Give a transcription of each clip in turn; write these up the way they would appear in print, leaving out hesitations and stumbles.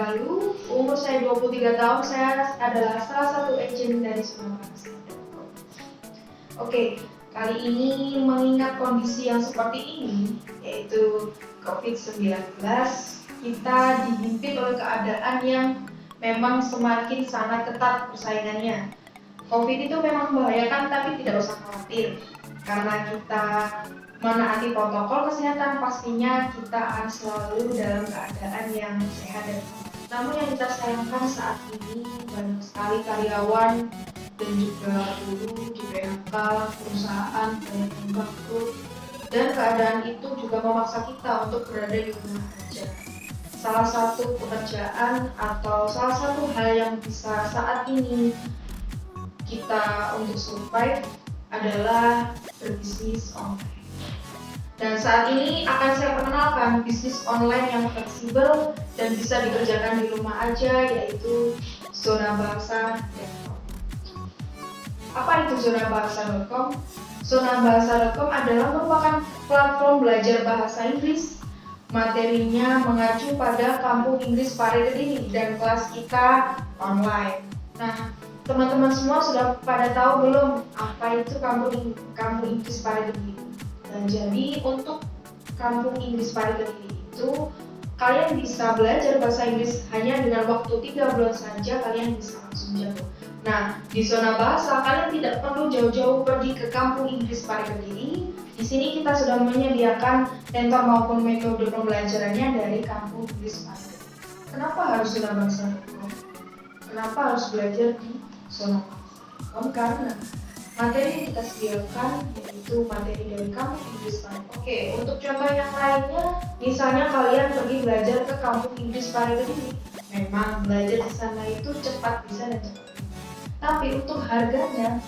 Galuh, umur saya 23 tahun, saya adalah salah satu agent dari Zona Bahasa. Oke, kali ini mengingat kondisi yang seperti ini, yaitu COVID-19, kita dihimpit oleh keadaan yang memang semakin sangat ketat persaingannya. COVID itu memang membahayakan, tapi tidak usah khawatir. Karena kita menaati protokol kesehatan, pastinya kita akan selalu dalam keadaan yang sehat dan aman. Namun yang kita sayangkan saat ini banyak sekali karyawan dan juga buruh di PHK, perusahaan banyak yang bangkrut, dan keadaan itu juga memaksa kita untuk berada di rumah aja. Salah satu pekerjaan atau salah satu hal yang bisa saat ini kita untuk survive adalah berbisnis online. Dan saat ini akan saya perkenalkan bisnis online yang fleksibel dan bisa dikerjakan di rumah aja, yaitu zonabahasa.com. Apa itu zonabahasa.com? Zonabahasa.com adalah merupakan platform belajar bahasa Inggris. Materinya mengacu pada Kampung Inggris Pare Kediri dan kelas kita online. Nah, teman-teman semua sudah pada tahu belum apa itu Kampung Inggris Pare Kediri? Dan jadi untuk Kampung Inggris Pare Kediri itu kalian bisa belajar bahasa Inggris hanya dengan waktu 3 bulan saja, kalian bisa langsung jago. Nah, di Zona Bahasa kalian tidak perlu jauh-jauh pergi ke Kampung Inggris Pare Kediri. Di sini kita sudah menyediakan mentor maupun metode pembelajarannya dari Kampung Inggris Pare Kediri. Kenapa harus Zona Bahasa? Kenapa harus belajar di Zona Bahasa? Karena materi yang kita sediakan yaitu materi dari Kampung Inggris Pare. Oke, untuk contoh yang lainnya, misalnya kalian pergi belajar ke Kampung Inggris Pare Kediri. Memang belajar di sana itu cepat bisa dan cepat. Tapi untuk harganya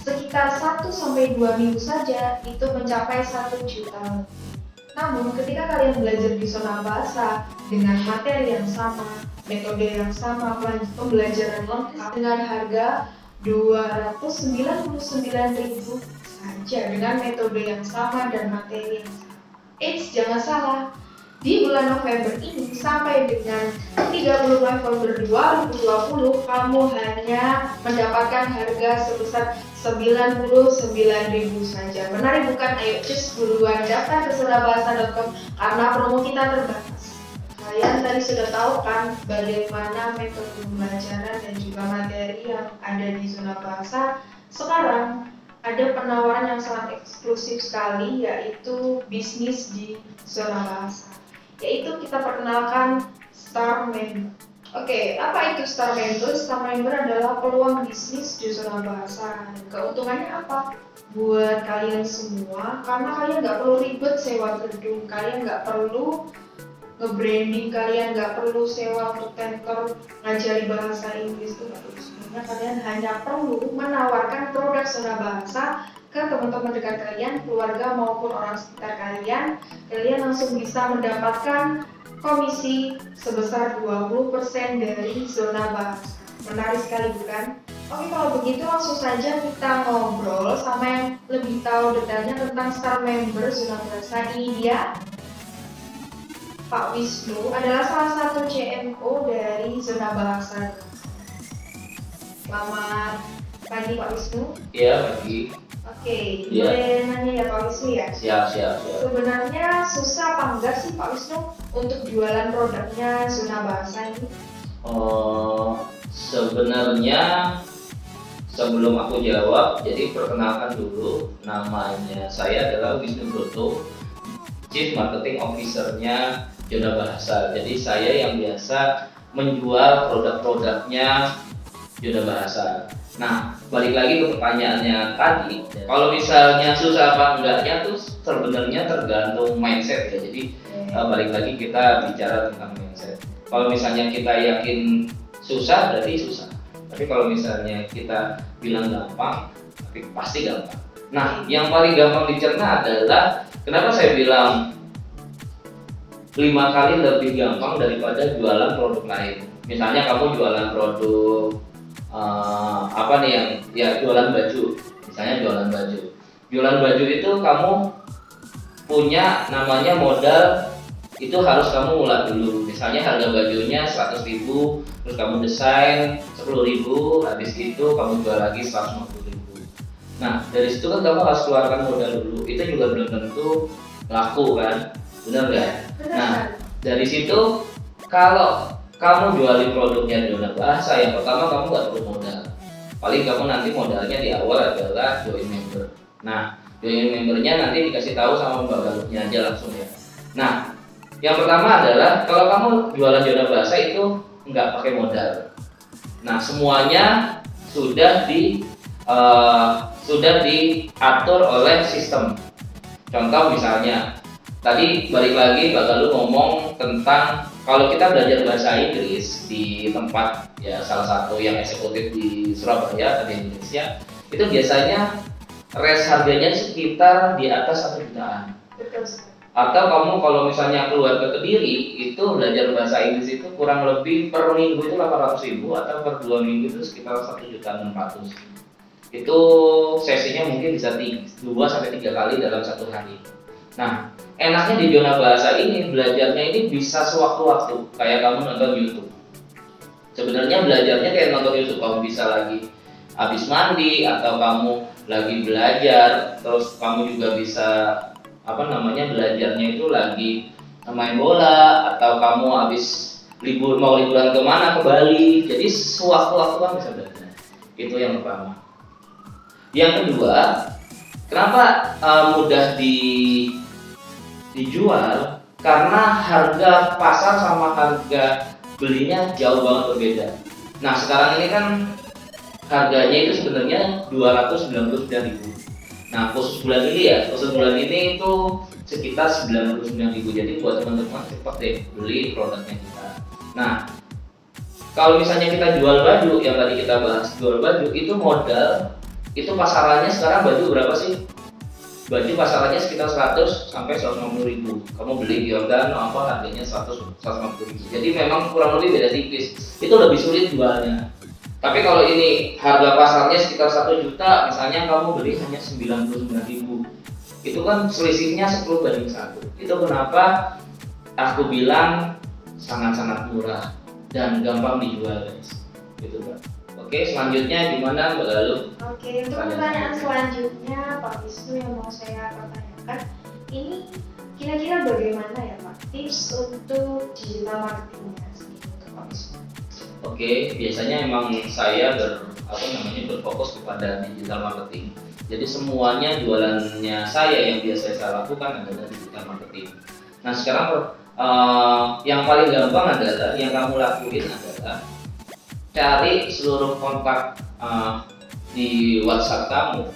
sekitar 1-2 minggu saja itu mencapai 1 juta. Namun ketika kalian belajar di Zona Bahasa dengan materi yang sama, metode yang sama, pembelajaran lengkap dengan harga 299.000 saja dengan metode yang sama dan materi yang sama. Jangan salah, di bulan November ini sampai dengan 30 November 2020 kamu hanya mendapatkan harga sebesar 99.000 saja. Menarik bukan? Ayo cus buruan daftar ke zonabahasa.com karena promo kita terbatas. Kalian tadi sudah tahu kan bagaimana metode pembelajaran dan juga materi yang ada di Zona Bahasa. Sekarang ada penawaran yang sangat eksklusif sekali, yaitu bisnis di Zona Bahasa. Yaitu kita perkenalkan Star Member. Oke, apa itu Star Member? Star Member adalah peluang bisnis di Zona Bahasa. Keuntungannya apa? Buat kalian semua, karena kalian nggak perlu ribet sewa gedung, kalian nggak perlu nge-branding, kalian nggak perlu sewa untuk tentor ngajari bahasa Inggris itu nggak perlu. Sebenarnya kalian hanya perlu menawarkan produk Zona Bahasa ke teman-teman dekat kalian, keluarga maupun orang sekitar kalian. Kalian langsung bisa mendapatkan komisi sebesar 20% dari Zona Bahasa. Menarik sekali bukan? Oke, kalau begitu langsung saja kita ngobrol sama yang lebih tahu detailnya tentang Star Member Zona Bahasa. Ini dia Pak Wisnu, adalah salah satu CMO dari Zona Bahasa. Selamat pagi Pak Wisnu. Iya, pagi. Oke, Iya. boleh nanya ya Pak Wisnu ya? Siap. Sebenarnya susah apa enggak sih Pak Wisnu untuk jualan produknya Zona Bahasa ini? Sebenarnya sebelum aku jawab, jadi perkenalkan dulu, namanya saya adalah Wisnu Broto, Chief Marketing Officer-nya Zona Bahasa. Jadi saya yang biasa menjual produk-produknya Zona Bahasa. Nah, balik lagi ke pertanyaannya tadi, kalau misalnya susah apa enggaknya tuh sebenarnya tergantung mindset ya. Jadi balik lagi kita bicara tentang mindset. Kalau misalnya kita yakin susah, berarti susah. Tapi kalau misalnya kita bilang gampang, tapi pasti gampang. Nah, yang paling gampang dicerna adalah kenapa saya bilang 5 kali lebih gampang daripada jualan produk lain. Misalnya kamu jualan produk apa nih yang ya jualan baju, misalnya jualan baju itu kamu punya namanya modal itu harus kamu mulai dulu. Misalnya harga bajunya 100.000, terus kamu desain 10.000, habis itu kamu jual lagi 150.000. Nah dari situ kan kamu harus keluarkan modal dulu. Itu juga belum tentu laku kan, benar nggak? Nah dari situ kalau kamu jualin produknya Zona Bahasa, yang pertama kamu nggak perlu modal. Paling kamu nanti modalnya di awal adalah join member. Nah join membernya nanti dikasih tahu sama Mbak Galuknya aja langsung ya. Nah yang pertama adalah kalau kamu jualan Zona Bahasa itu nggak pakai modal. Nah semuanya sudah diatur oleh sistem. Contoh misalnya tadi balik lagi Mbak Galuh ngomong tentang kalau kita belajar bahasa Inggris di tempat ya salah satu yang eksekutif di Surabaya di Indonesia, itu biasanya range harganya sekitar di atas 1 jutaan. Betul. Atau kamu kalau misalnya keluar ke Kediri itu belajar bahasa Inggris itu kurang lebih per minggu itu 800.000 atau per 2 minggu itu sekitar 1.600.000. Itu sesinya mungkin bisa 2 sampai 3 kali dalam satu hari. Nah enaknya di Zona Bahasa ini belajarnya ini bisa sewaktu-waktu, kayak kamu nonton YouTube. Sebenarnya belajarnya kayak nonton YouTube, kamu bisa lagi habis mandi atau kamu lagi belajar, terus kamu juga bisa belajarnya itu lagi main bola, atau kamu habis mau liburan kemana, ke Bali. Jadi sewaktu-waktu kan bisa belajar. Itu yang pertama. Yang kedua, kenapa mudah dijual? Karena harga pasar sama harga belinya jauh banget berbeda. Nah sekarang ini kan harganya itu sebenarnya 299.000. Nah khusus bulan ini itu sekitar 99.000. Jadi buat teman-teman cepat deh beli produknya kita. Nah kalau misalnya kita jual baju, yang tadi kita bahas jual baju, itu modal, itu pasarannya sekarang baju berapa sih? Baju pasarannya sekitar 100 sampai 150.000. Kamu beli Giordano harganya 150.000. Jadi memang kurang lebih beda tipis. Itu lebih sulit jualnya. Tapi kalau ini harga pasarnya sekitar 1 juta, misalnya kamu beli hanya 99.000. Itu kan selisihnya 10/1. Itu kenapa aku bilang sangat-sangat murah dan gampang dijual, guys. Gitu, Mbak. Oke, selanjutnya gimana Mbak Galuh? Oke, untuk pertanyaan selanjutnya Pak Wisnu yang mau saya pertanyakan, ini kira-kira bagaimana ya Pak tips untuk digital marketingnya sendiri untuk Pak Wisnu? Oke, biasanya emang saya berfokus kepada digital marketing. Jadi semuanya jualannya saya yang biasa saya lakukan adalah digital marketing. Nah sekarang yang paling gampang adalah yang kamu lakuin adalah cari seluruh kontak di WhatsApp kamu,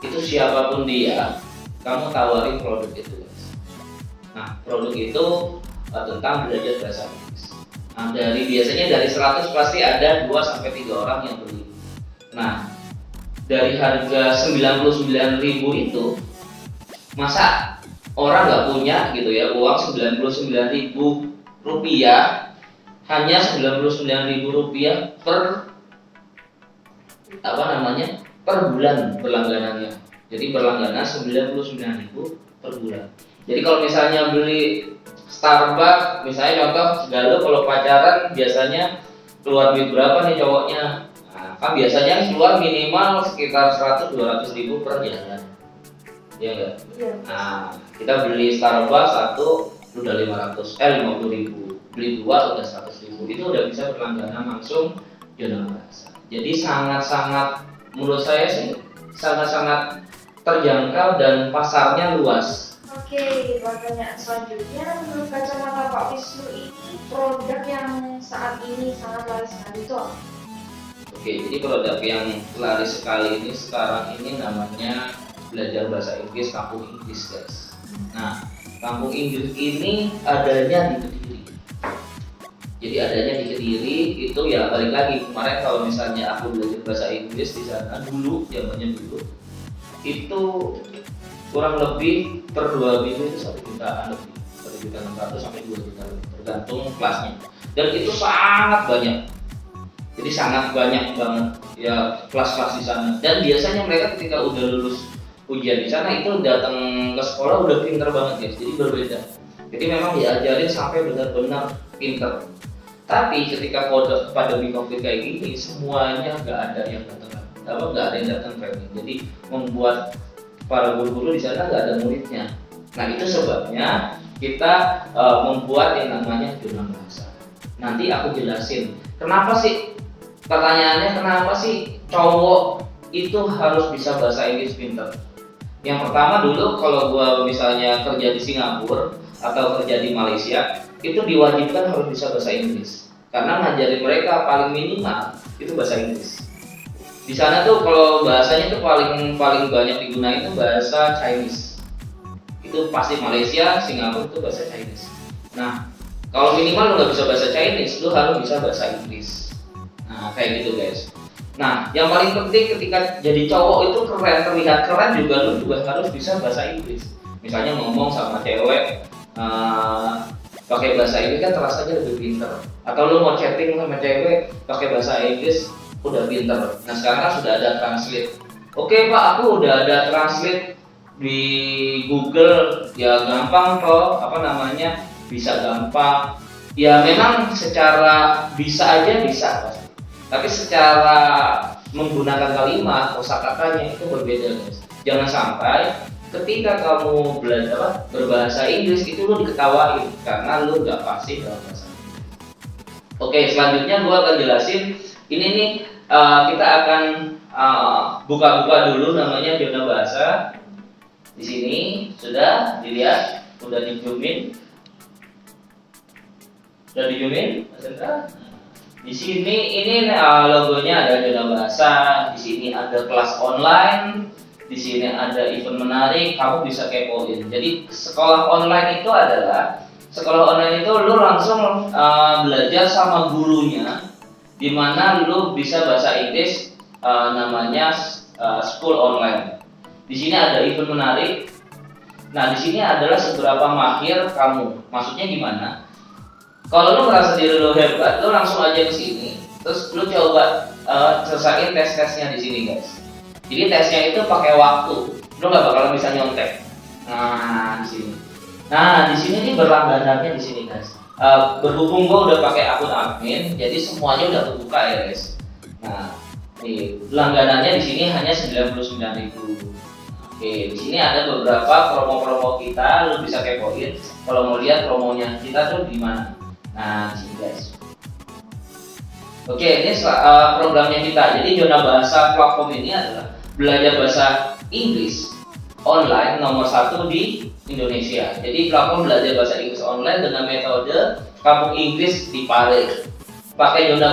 itu siapapun dia, kamu tawarin produk itu, guys. Nah produk itu tentang belajar bahasa Inggris. Nah biasanya dari 100 pasti ada 2 sampai 3 orang yang beli. Nah dari harga 99.000 itu, masa orang nggak punya gitu ya uang 99.000 rupiah, hanya 99.000 rupiah per per bulan berlangganannya. Jadi berlangganan 99.000 per bulan. Jadi kalau misalnya beli Starbucks, misalnya contoh Galuh kalau pacaran biasanya keluar duit berapa nih cowoknya? Nah, kan biasanya keluar minimal sekitar 100-200.000 per jalan. Iya enggak? Iya. Nah, kita beli Starbucks satu udah 50.000. Beli 2 udah 100.000. Itu udah bisa berlangganan langsung Zona Bahasa. Jadi sangat-sangat, menurut saya sih sangat-sangat terjangkau dan pasarnya luas. Oke, pertanyaan selanjutnya, menurut kacamata Pak Wisnu ini produk yang saat ini sangat laris sekali itu apa? Oke, jadi produk yang laris sekali ini sekarang ini namanya belajar bahasa Inggris Kampung Inggris, guys. Nah, Kampung Inggris ini adanya di Kediri. Jadi adanya di Kediri itu ya balik lagi kemarin kalau misalnya aku belajar bahasa Inggris di sana dulu, zamannya dulu itu kurang lebih per 2 minggu itu 1 jutaan lebih, 1.600.000 sampai 2 juta lebih, tergantung kelasnya. Dan itu sangat banyak. Jadi sangat banyak banget ya kelas-kelas di sana. Dan biasanya mereka ketika udah lulus ujian di sana itu datang ke sekolah udah pinter banget, guys. Jadi berbeda. Jadi memang diajarin sampai benar-benar pinter. Tapi ketika pandemi COVID kayak gini, semuanya nggak ada yang datang training. Jadi membuat para guru-guru di sana nggak ada muridnya. Nah itu sebabnya kita membuat yang namanya jurnal bahasa. Nanti aku jelasin kenapa sih, pertanyaannya kenapa sih cowok itu harus bisa bahasa Inggris pinter. Yang pertama dulu, kalau gua misalnya kerja di Singapura atau kerja di Malaysia, itu diwajibkan harus bisa bahasa Inggris karena ngajarin mereka paling minimal itu bahasa Inggris. Di sana tuh kalau bahasanya tuh paling banyak digunakan itu bahasa Chinese. Itu pasti Malaysia, Singapura itu bahasa Chinese. Nah, kalau minimal lu nggak bisa bahasa Chinese, lu harus bisa bahasa Inggris. Nah, kayak gitu guys. Nah, yang paling penting ketika jadi cowok itu keren, terlihat keren juga, lu juga harus bisa bahasa Inggris. Misalnya ngomong sama cewek pakai bahasa Inggris kan terasa aja lebih pinter. Atau lu mau chatting sama cewek pakai bahasa Inggris udah pinter. Nah sekarang kan sudah ada translate. Oke Pak, aku udah ada translate di Google, ya gampang toh, bisa gampang. Ya memang secara bisa aja bisa pasti. Tapi secara menggunakan kalimat, kosakatanya itu berbeda guys. Jangan sampai ketika kamu belajar berbahasa Inggris itu lu diketawain karena lu nggak fasih dalam bahasa Inggris. Oke, selanjutnya gua akan jelasin ini nih, kita akan buka-buka dulu namanya zona bahasa. Di sini sudah dilihat, sudah di zoom in. Di sini ini logonya ada zona bahasa. Di sini ada kelas online. Di sini ada event menarik, kamu bisa kepoin. Jadi sekolah online itu lu langsung belajar sama gurunya, di mana lu bisa bahasa Inggris, namanya school online. Di sini ada event menarik. Nah, di sini adalah seberapa mahir kamu. Maksudnya gimana? Kalau lu merasa diri lu hebat, lu langsung aja ke sini, terus lu coba selesaiin tes-tesnya di sini, guys. Jadi tesnya itu pakai waktu, lu nggak bakalan bisa nyontek. Nah, di sini nih berlangganannya di sini, guys. Berhubung gua udah pakai akun admin, jadi semuanya udah terbuka ya, guys. Nah, nih langganannya di sini hanya 99.000. Oke, di sini ada beberapa promo-promo kita, lu bisa kepoin. Kalau mau lihat promonya kita tuh di mana. Nah, di sini guys. Oke, ini programnya kita. Jadi zona bahasa platform ini adalah belajar bahasa Inggris online nomor 1 di Indonesia. Jadi platform belajar bahasa Inggris online dengan metode kampung Inggris di Pare. Pakai zona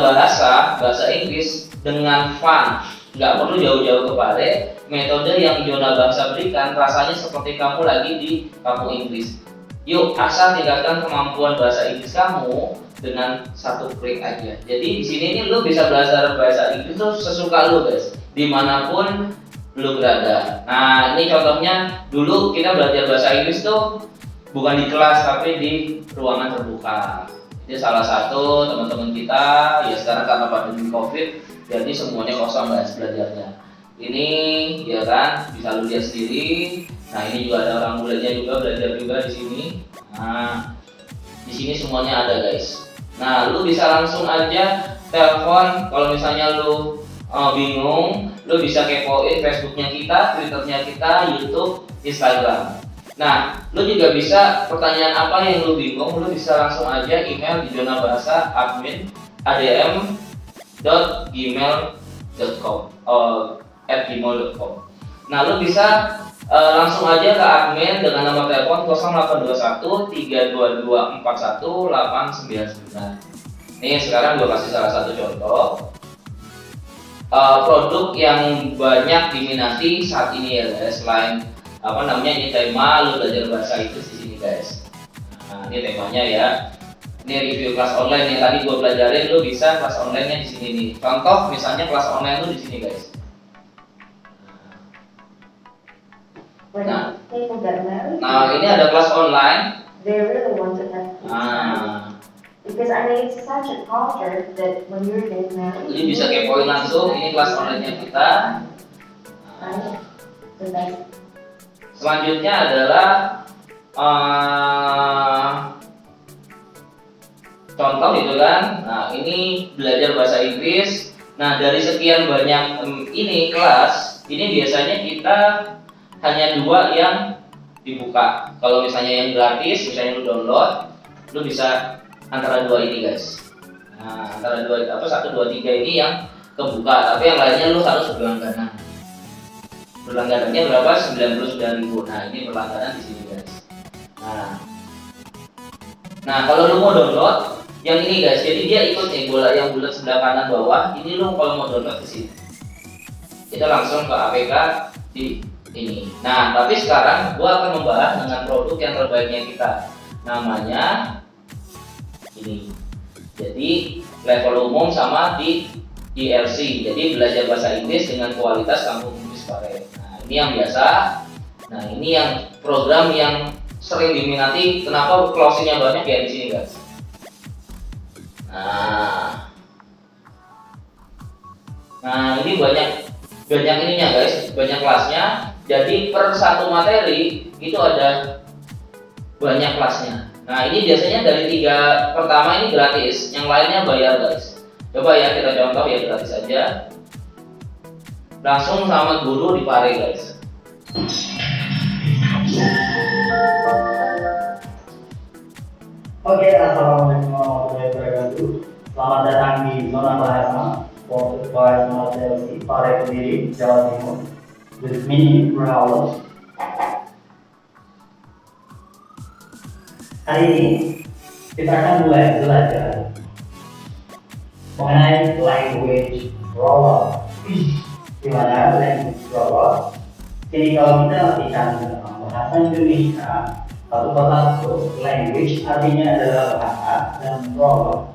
bahasa Inggris dengan fun. Nggak perlu jauh-jauh ke Pare. Metode yang zona bahasa berikan rasanya seperti kamu lagi di kampung Inggris. Yuk, asal tingkatkan kemampuan bahasa Inggris kamu dengan satu klik aja. Jadi di sini nih lu bisa belajar bahasa Inggris tuh sesuka lu guys, dimanapun lu berada. Nah ini contohnya, dulu kita belajar bahasa Inggris tuh bukan di kelas tapi di ruangan terbuka. Ini salah satu teman-teman kita, ya sekarang karena pandemi COVID, jadi semuanya kosong guys belajarnya. Ini ya kan bisa lu lihat sendiri. Nah ini juga ada orang mulanya juga belajar juga di sini. Nah di sini semuanya ada guys. Nah lu bisa langsung aja telepon kalau misalnya lu bingung, lu bisa kepoin Facebooknya kita, Twitternya kita, YouTube, Instagram. Nah lu juga bisa pertanyaan apa yang lu bingung, lu bisa langsung aja email di zona bahasa admin adm.gmail.com @gmail.com. Nah lu bisa langsung aja ke admin dengan nomor telepon 0821 322 41 899. Nih sekarang gue kasih salah satu contoh produk yang banyak diminati saat ini ya guys. Selain ini tema lu belajar bahasa Inggris di sini guys. Nah ini temanya ya. Ini review kelas online yang tadi gue pelajarin, lu bisa kelas online-nya di sini nih. Contoh misalnya kelas online lu di sini guys. Nah, ini ada kelas online. They really want to have because I mean it's such a culture that when you're getting married. Jadi bisa kepoin langsung, ini kelas online-nya kita. Right? So that's Selanjutnya adalah contoh gitu kan. Nah, ini belajar bahasa Inggris. Nah, dari sekian banyak ini kelas, ini biasanya kita hanya 2 yang dibuka. Kalau misalnya yang gratis, misalnya lu download, lu bisa antara 2 ini guys. Nah, antara 1, 2, 3 ini yang kebuka, tapi yang lainnya lu harus berlangganan. Berlangganannya berapa? 99.000. Nah, ini berlangganan di sini guys. Nah, kalau lu mau download yang ini guys, jadi dia ikut nih bola yang bulat sebelah kanan bawah. Ini lu kalau mau download ke sini, kita langsung ke APK di ini. Nah, tapi sekarang gua akan membahas dengan produk yang terbaiknya kita. Namanya ini. Jadi level umum sama di ILC. Jadi belajar bahasa Inggris dengan kualitas kampung Inggris Pare. Nah, ini yang biasa. Nah, ini yang program yang sering diminati. Kenapa closingnya banyak ya di sini guys? Nah, ini banyak ininya guys, banyak kelasnya. Jadi per satu materi itu ada banyak kelasnya. Nah, ini biasanya dari 3 pertama ini gratis, yang lainnya bayar guys. Coba ya kita contoh ya, gratis aja. Langsung sama guru di Pare guys. Oke, assalamualaikum warahmatullahi wabarakatuh. Selamat datang di Zona Bahasa Podcast by Smart LC, Pare Kediri, Jawa Timur. With me, Raul. Hari ini kita akan mulai belajar mengenai language rollout. Gimana language rollout? Jadi kalau kita latihan tentang bahasa Indonesia, satu persatu, language artinya adalah bahasa dan rollout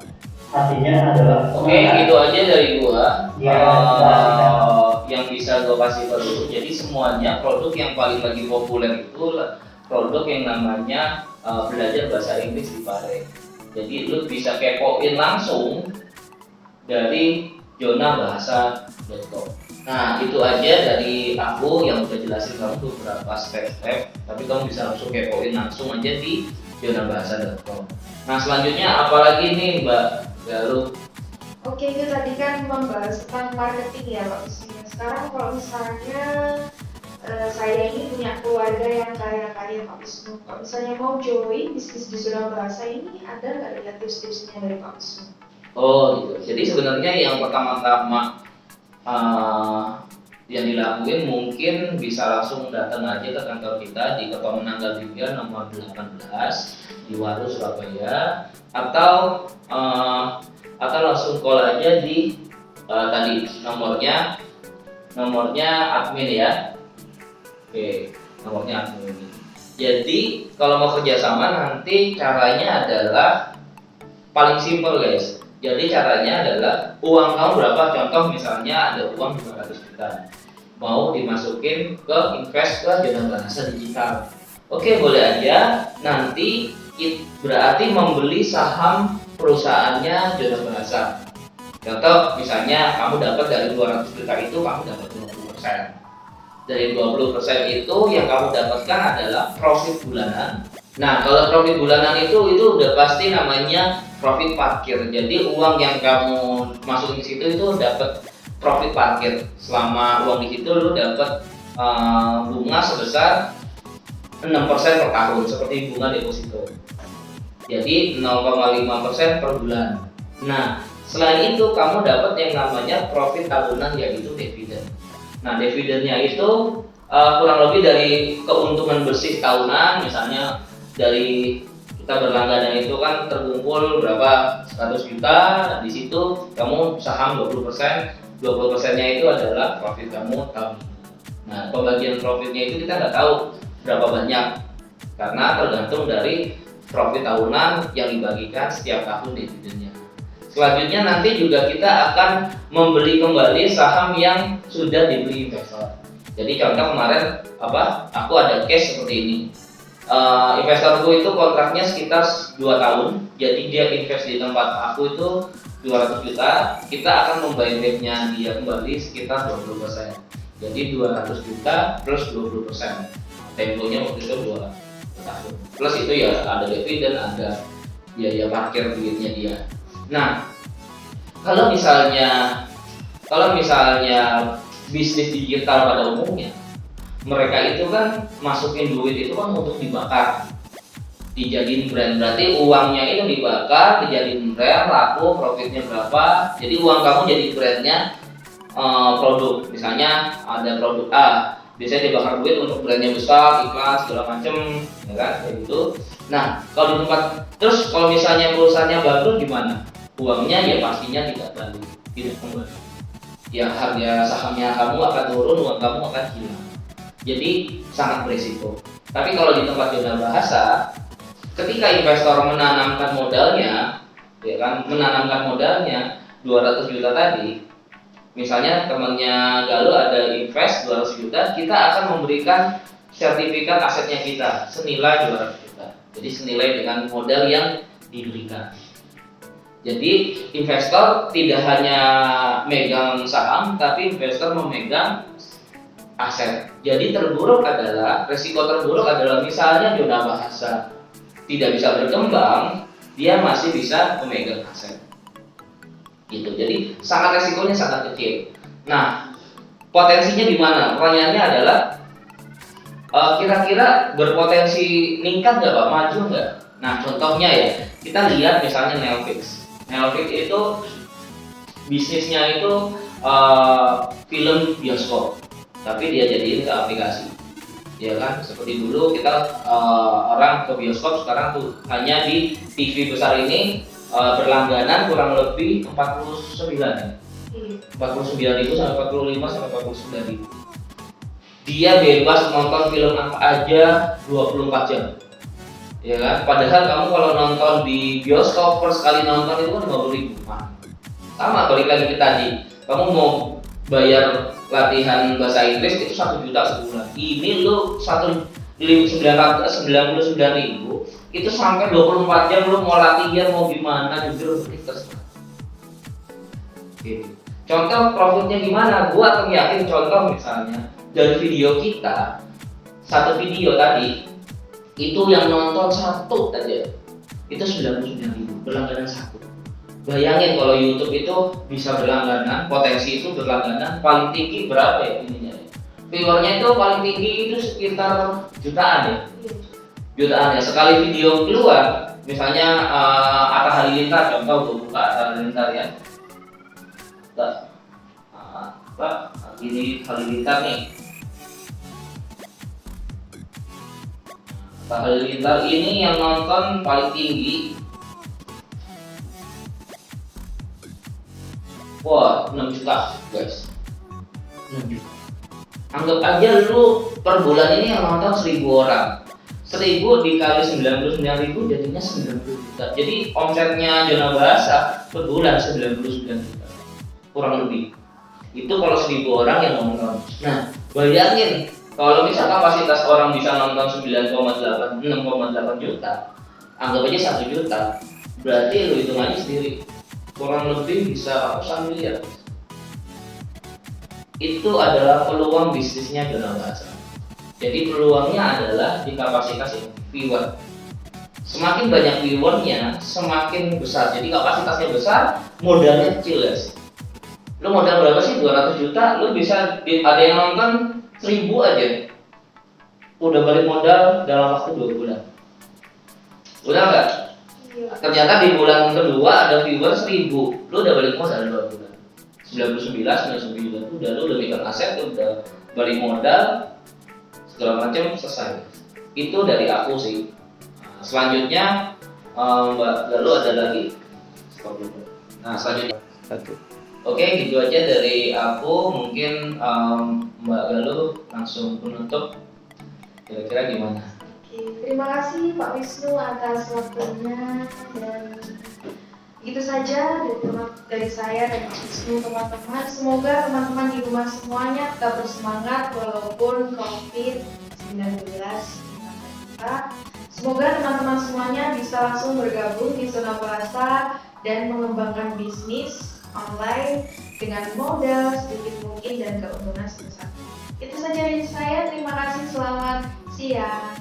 artinya adalah Oke, itu aja dari gua. Ya, yang bisa gua kasih tahu. Jadi semuanya produk yang paling lagi populer itu produk yang namanya belajar bahasa Inggris di Pare. Jadi lu bisa kepoin langsung dari zonabahasa.com. Nah, itu aja dari aku yang udah jelasin kamu beberapa step-step, tapi kamu bisa langsung kepoin langsung aja di zonabahasa.com. Nah, selanjutnya apalagi nih Mbak Galuh? Oke, itu tadi kan membahas tentang marketing ya Pak Wisnu. Sekarang kalau misalnya saya ini punya keluarga yang kaya Pak Wisnu. Kalau misalnya mau join bisnis di Zona Bahasa ini, ada nggak lihat tips-tipsnya dari Pak Wisnu? Oh gitu. Jadi sebenarnya yang pertama-tama yang dilakuin mungkin bisa langsung datang aja ke kantor kita di Kertomenan Tanggal 3 nomor 18 di Waru Surabaya, atau langsung call aja di tadi nomornya admin ya. Oke, nomornya admin. Jadi kalau mau kerjasama nanti caranya adalah paling simpel guys. Jadi caranya adalah uang kamu berapa, contoh misalnya ada uang 200 juta mau dimasukin ke invest ke Zona Bahasa Digital. Oke, boleh aja. Nanti berarti membeli saham perusahaannya Zona Bahasa. Contoh misalnya kamu dapat dari 200 juta itu kamu dapat 20%. Dari 20% itu yang kamu dapatkan adalah profit bulanan. Nah, kalau profit bulanan itu udah pasti namanya profit parkir. Jadi uang yang kamu masukin ke situ itu dapat profit parkir. Selama uang di situ lu dapat bunga sebesar 6% per tahun seperti bunga deposito. Jadi 0,5% per bulan. Nah, selain itu kamu dapat yang namanya profit tahunan, yaitu dividen. Nah, dividennya itu kurang lebih dari keuntungan bersih tahunan. Misalnya dari kita berlangganan itu kan terkumpul berapa 100 juta, di situ kamu saham 20%, 20%-nya itu adalah profit kamu tahun ini. Nah, pembagian profitnya itu kita nggak tahu berapa banyak karena tergantung dari profit tahunan yang dibagikan setiap tahun dividennya. Selanjutnya nanti juga kita akan membeli kembali saham yang sudah dibeli investor. Jadi contoh kemarin aku ada case seperti ini. Investorku itu kontraknya sekitar 2 tahun, jadi dia invest di tempat aku itu 200 juta, kita akan membayar backnya dia kembali sekitar 20%. Jadi 200 juta plus 20%. Temponya waktu itu 2 tahun. Plus itu ya ada dividen, ada biaya parkir duitnya dia. Nah, kalau misalnya bisnis digital pada umumnya, mereka itu kan masukin duit itu kan untuk dibakar, dijadiin brand. Berarti uangnya itu dibakar, dijadiin brand, laku, profitnya berapa. Jadi uang kamu jadi brandnya produk. Misalnya ada produk A, biasanya dibakar duit untuk brandnya besar, iklan segala macem, ya kan, kayak gitu. Nah, kalau di tempat terus kalau misalnya perusahaannya bangkrut gimana? Uangnya ya pastinya tidak balik, tidak kembali. Ya harga sahamnya kamu akan turun, uang kamu akan hilang. Jadi sangat berisiko. Tapi kalau di tempat Jona Bahasa, ketika investor menanamkan modalnya, ya kan, menanamkan modalnya 200 juta tadi, misalnya temannya Galuh ada invest 200 juta, kita akan memberikan sertifikat asetnya kita senilai 200 juta. Jadi senilai dengan modal yang diberikan. Jadi investor tidak hanya megang saham, tapi investor memegang aset. Jadi resiko terburuk adalah misalnya Jona Bahasa tidak bisa berkembang, dia masih bisa memegang aset. Gitu. Jadi resikonya sangat kecil. Nah, potensinya di mana? Pertanyaannya adalah kira-kira berpotensi meningkat nggak Pak? Maju nggak? Nah, contohnya ya, kita lihat misalnya Netflix. Netflix itu bisnisnya itu film bioskop, tapi dia jadiin ke aplikasi, ya kan? Seperti dulu kita orang ke bioskop, sekarang tuh hanya di TV besar ini berlangganan kurang lebih 49.000 sampai 45 sampai 49.000. Dia bebas nonton film apa aja 24 jam. Ya kan? Padahal kamu kalau nonton di bioskop per sekali nonton itu kan 50.000. Sama balik lagi ke tadi, kamu mau bayar latihan bahasa Inggris itu 1 juta sebulan. Ini lu 99.000 itu sampai 24 jam lu mau latihan mau gimana jujur terserah. Oke. Contoh profitnya gimana? Gua akan yakin contoh misalnya dari video kita, satu video tadi itu yang nonton satu aja itu 99.000 berlangganan satu. Bayangin kalau YouTube itu bisa berlangganan, potensi itu berlangganan paling tinggi berapa ya ininya? Viewernya itu paling tinggi itu sekitar jutaan ya. Jutaan ya. Sekali video keluar, misalnya Atta Halilintar, contoh gue buka Atta Halilintar ya. Ini Halilintar nih. Atta Halilintar ini yang nonton paling tinggi. Wah, 6 juta guys. 6 juta. Anggap aja lu per bulan ini yang nonton 1.000 orang. 1.000 dikali 99.000 jadinya 90 juta. Jadi omsetnya Jona Bahasa per bulan 99 juta. Kurang lebih. Itu kalau 1.000 orang yang nonton. Nah, bayangin kalau misal kapasitas orang bisa nonton 6,8 juta, anggap aja 1 juta. Berarti lu hitung aja sendiri. Kurang lebih bisa ratusan miliar. Itu adalah peluang bisnisnya Jona Bahasa. Jadi peluangnya adalah di kapasitas viewer. Semakin banyak viewernya, semakin besar. Jadi kapasitasnya besar, modalnya kecil guys. Lu modal berapa sih? 200 juta, lu bisa ada yang nonton 1.000 aja. Udah balik modal dalam waktu 2 bulan. Udah nggak? Ternyata di bulan kedua ada viewer 1.000, lu udah balik modal 2 bulan. 99 udah megang aset, udah balik modal, segala macam selesai. Itu dari aku sih. Selanjutnya Mbak Galuh ada lagi? Nah selanjutnya Oke, gitu aja dari aku. Mungkin Mbak Galuh langsung penutup. Kira-kira gimana? Terima kasih Pak Wisnu atas waktunya, dan itu saja dari saya dan Pak Wisnu, teman-teman. Semoga teman-teman di rumah semuanya tetap bersemangat walaupun COVID-19 kita. Semoga teman-teman semuanya bisa langsung bergabung di Jona Bahasa dan mengembangkan bisnis online dengan modal sedikit mungkin dan keuntungan sebesar. Itu saja dari saya. Terima kasih. Selamat siang.